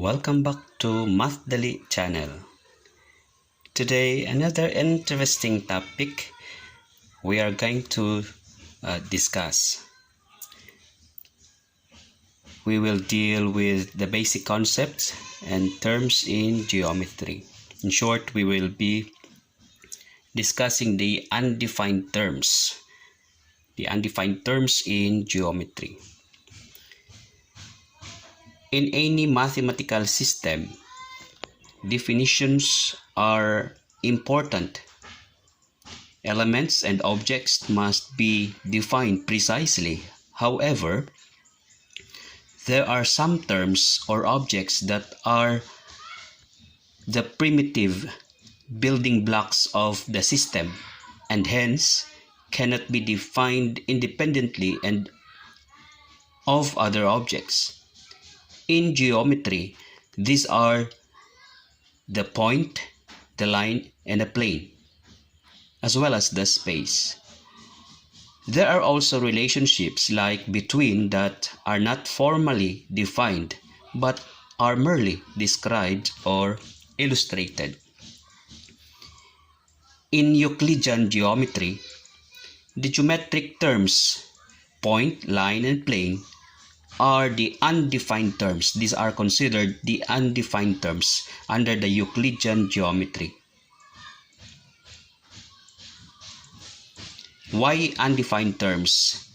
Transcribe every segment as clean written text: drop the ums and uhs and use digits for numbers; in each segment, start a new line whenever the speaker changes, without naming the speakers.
Welcome back to MATHdali channel. Today, another interesting topic we are going to discuss. We will deal with the basic concepts and terms in geometry. In short, we will be discussing the undefined terms in geometry. In any mathematical system, definitions are important. Elements and objects must be defined precisely. However, there are some terms or objects that are the primitive building blocks of the system and hence cannot be defined independently and of other objects. In geometry, these are the point, the line, and a plane, as well as the space. There are also relationships like between that are not formally defined but are merely described or illustrated. In Euclidean geometry, the geometric terms point, line, and plane are the undefined terms. These are considered the undefined terms under the Euclidean geometry. Why undefined terms?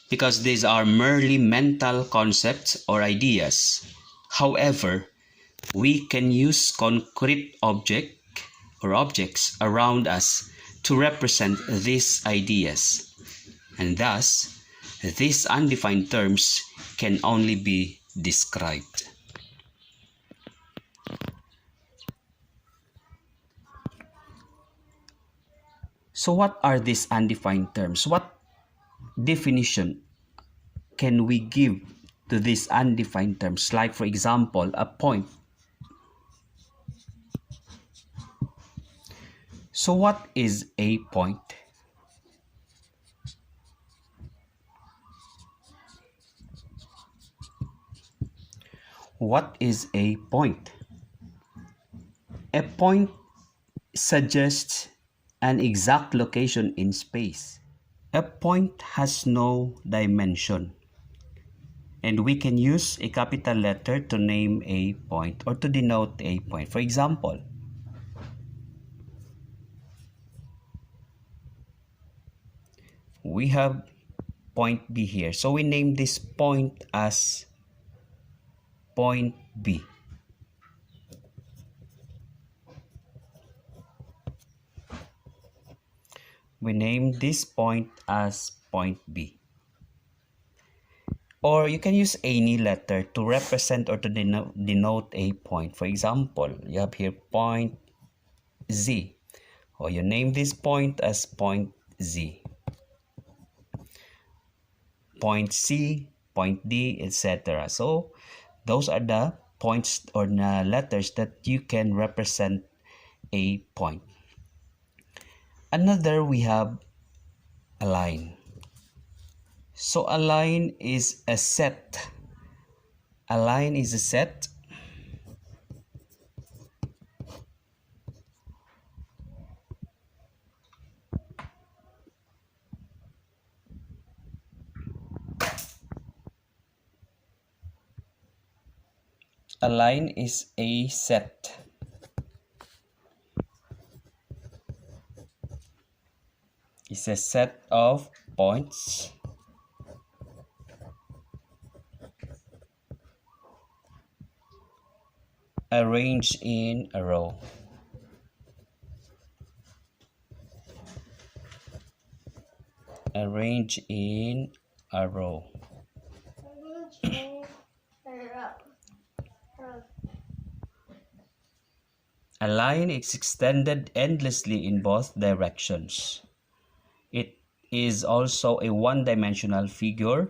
Because these are merely mental concepts or ideas. However, we can use concrete objects around us to represent these ideas, and thus these undefined terms can only be described. So what are these undefined terms? What definition can we give to these undefined terms? Like, for example, a point. So what is a point? What is a point? A point suggests an exact location in space. A point has no dimension, and we can use a capital letter to name a point or to denote a point. For example, we have point B here. So we name this point as point B. We name this point as point B. Or you can use any letter to represent or to denote a point. For example, you have here point Z. Or you name this point as point Z. Point C, point D, etc. So those are the points or the letters that you can represent a point. Another, we have a line. So a line is a set. A line is a set. A line is a set. It's a set of points arranged in a row. Arranged in a row. A line is extended endlessly in both directions. It is also a one-dimensional figure,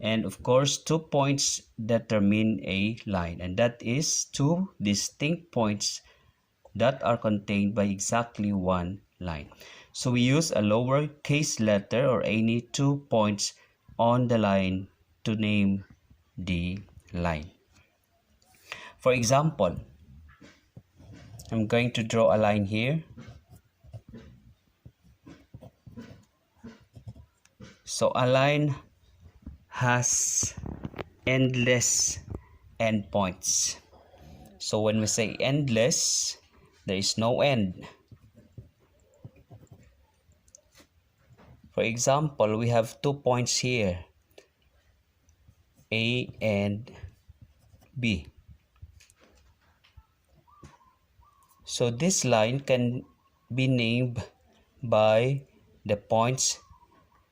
and of course 2 points determine a line, and that is 2 distinct points that are contained by exactly one line. So we use a lowercase letter or any 2 points on the line to name the line. For example, I'm going to draw a line here. So a line has endless endpoints. So when we say endless, there is no end. For example, we have 2 points here, A and B. So this line can be named by the points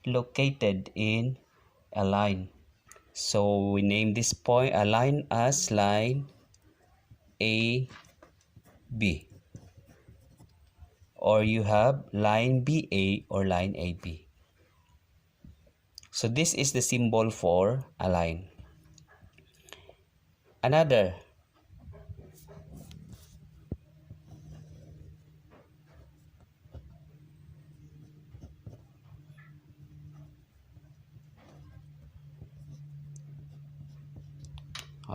located in a line. So we name this point a line as line A, B. Or you have line BA or line AB. So this is the symbol for a line. Another.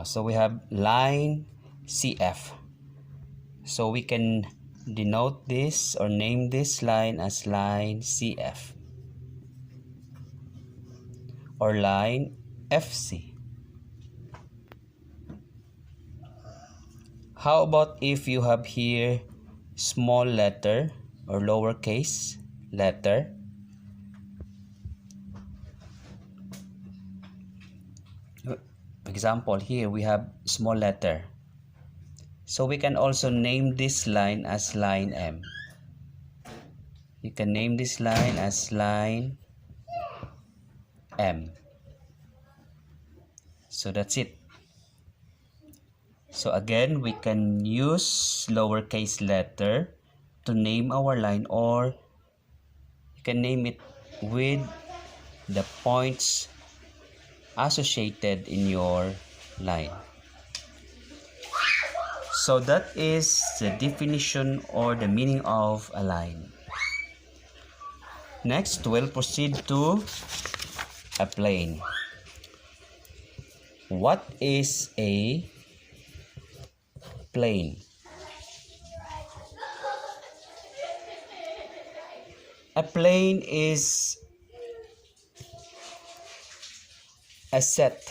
So we have line CF. So we can denote this or name this line as line CF or line FC. How about if you have here small letter or lowercase letter? Example, here we have small letter. So we can also name this line as line M. You can name this line as line M. So that's it. So again, we can use lowercase letter to name our line, or you can name it with the points associated in your line. So that is the definition or the meaning of a line. Next, we'll proceed to a plane. What is a plane? A plane is a set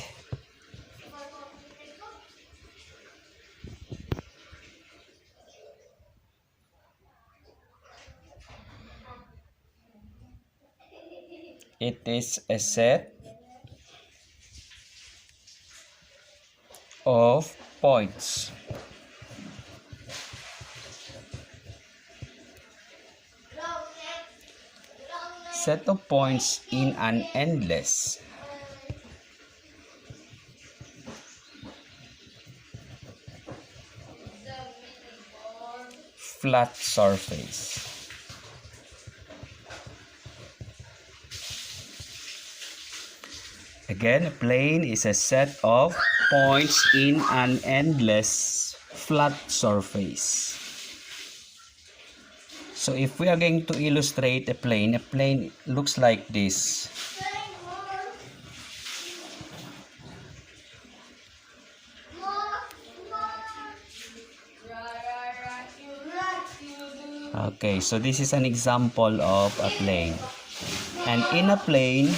of points in an endless flat surface. Again, a plane is a set of points in an endless flat surface. So if we are going to illustrate a plane looks like this. Okay, so this is an example of a plane. And in a plane,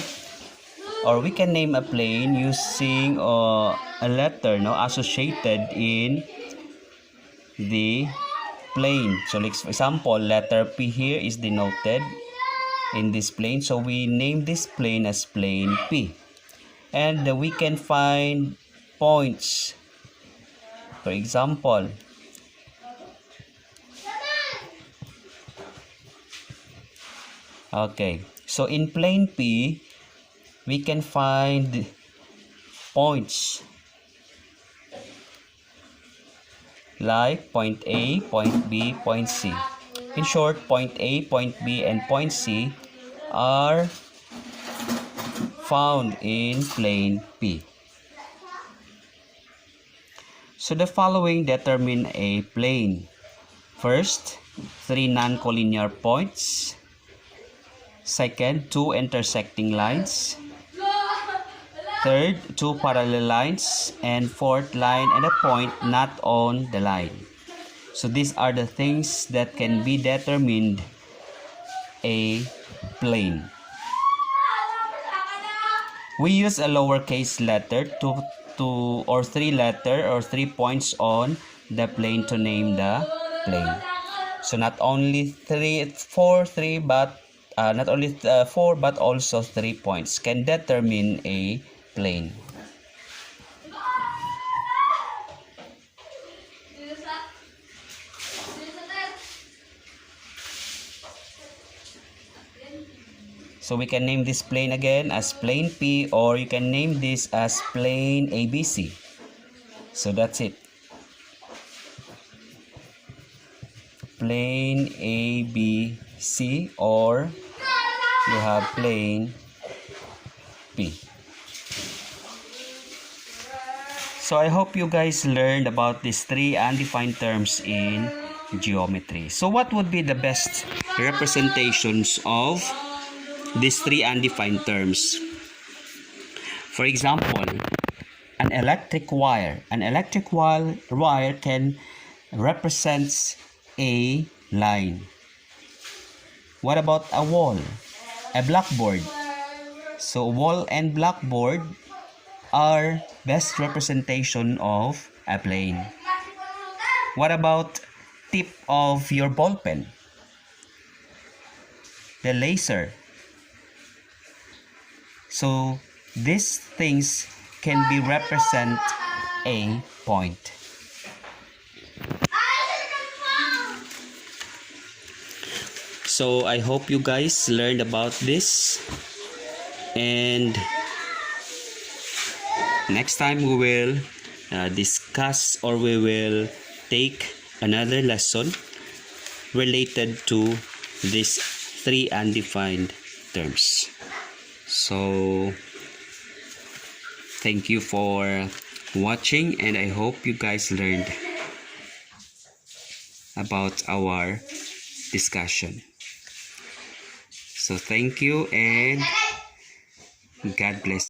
or we can name a plane using a letter associated in the plane. So like for example, letter P here is denoted in this plane. So we name this plane as plane P. And we can find points. For example, okay, so in plane P, we can find points like point A, point B, point C. In short, point A, point B, and point C are found in plane P. So the following determine a plane. First, 3 non-collinear points. Second, 2 intersecting lines. Third, two parallel lines. And fourth, line and a point not on the line. So these are the things that can be determined a plane. We use a lowercase letter, two or three letter or 3 points on the plane to name the plane. So not only four but also 3 points can determine a plane. So we can name this plane again as plane P, or you can name this as plane ABC. So that's it. Plane ABC, or you have plane P. So I hope you guys learned about these 3 undefined terms in geometry. So what would be the best representations of these 3 undefined terms? For example, an electric wire. An electric wire can represent a line. What about a wall? A blackboard. So wall and blackboard are best representation of a plane. What about tip of your ball pen? The laser. So these things can be represent a point. So I hope you guys learned about this, and next time we will discuss, or we will take another lesson related to these 3 undefined terms. So thank you for watching, and I hope you guys learned about our discussion. So thank you, and God bless.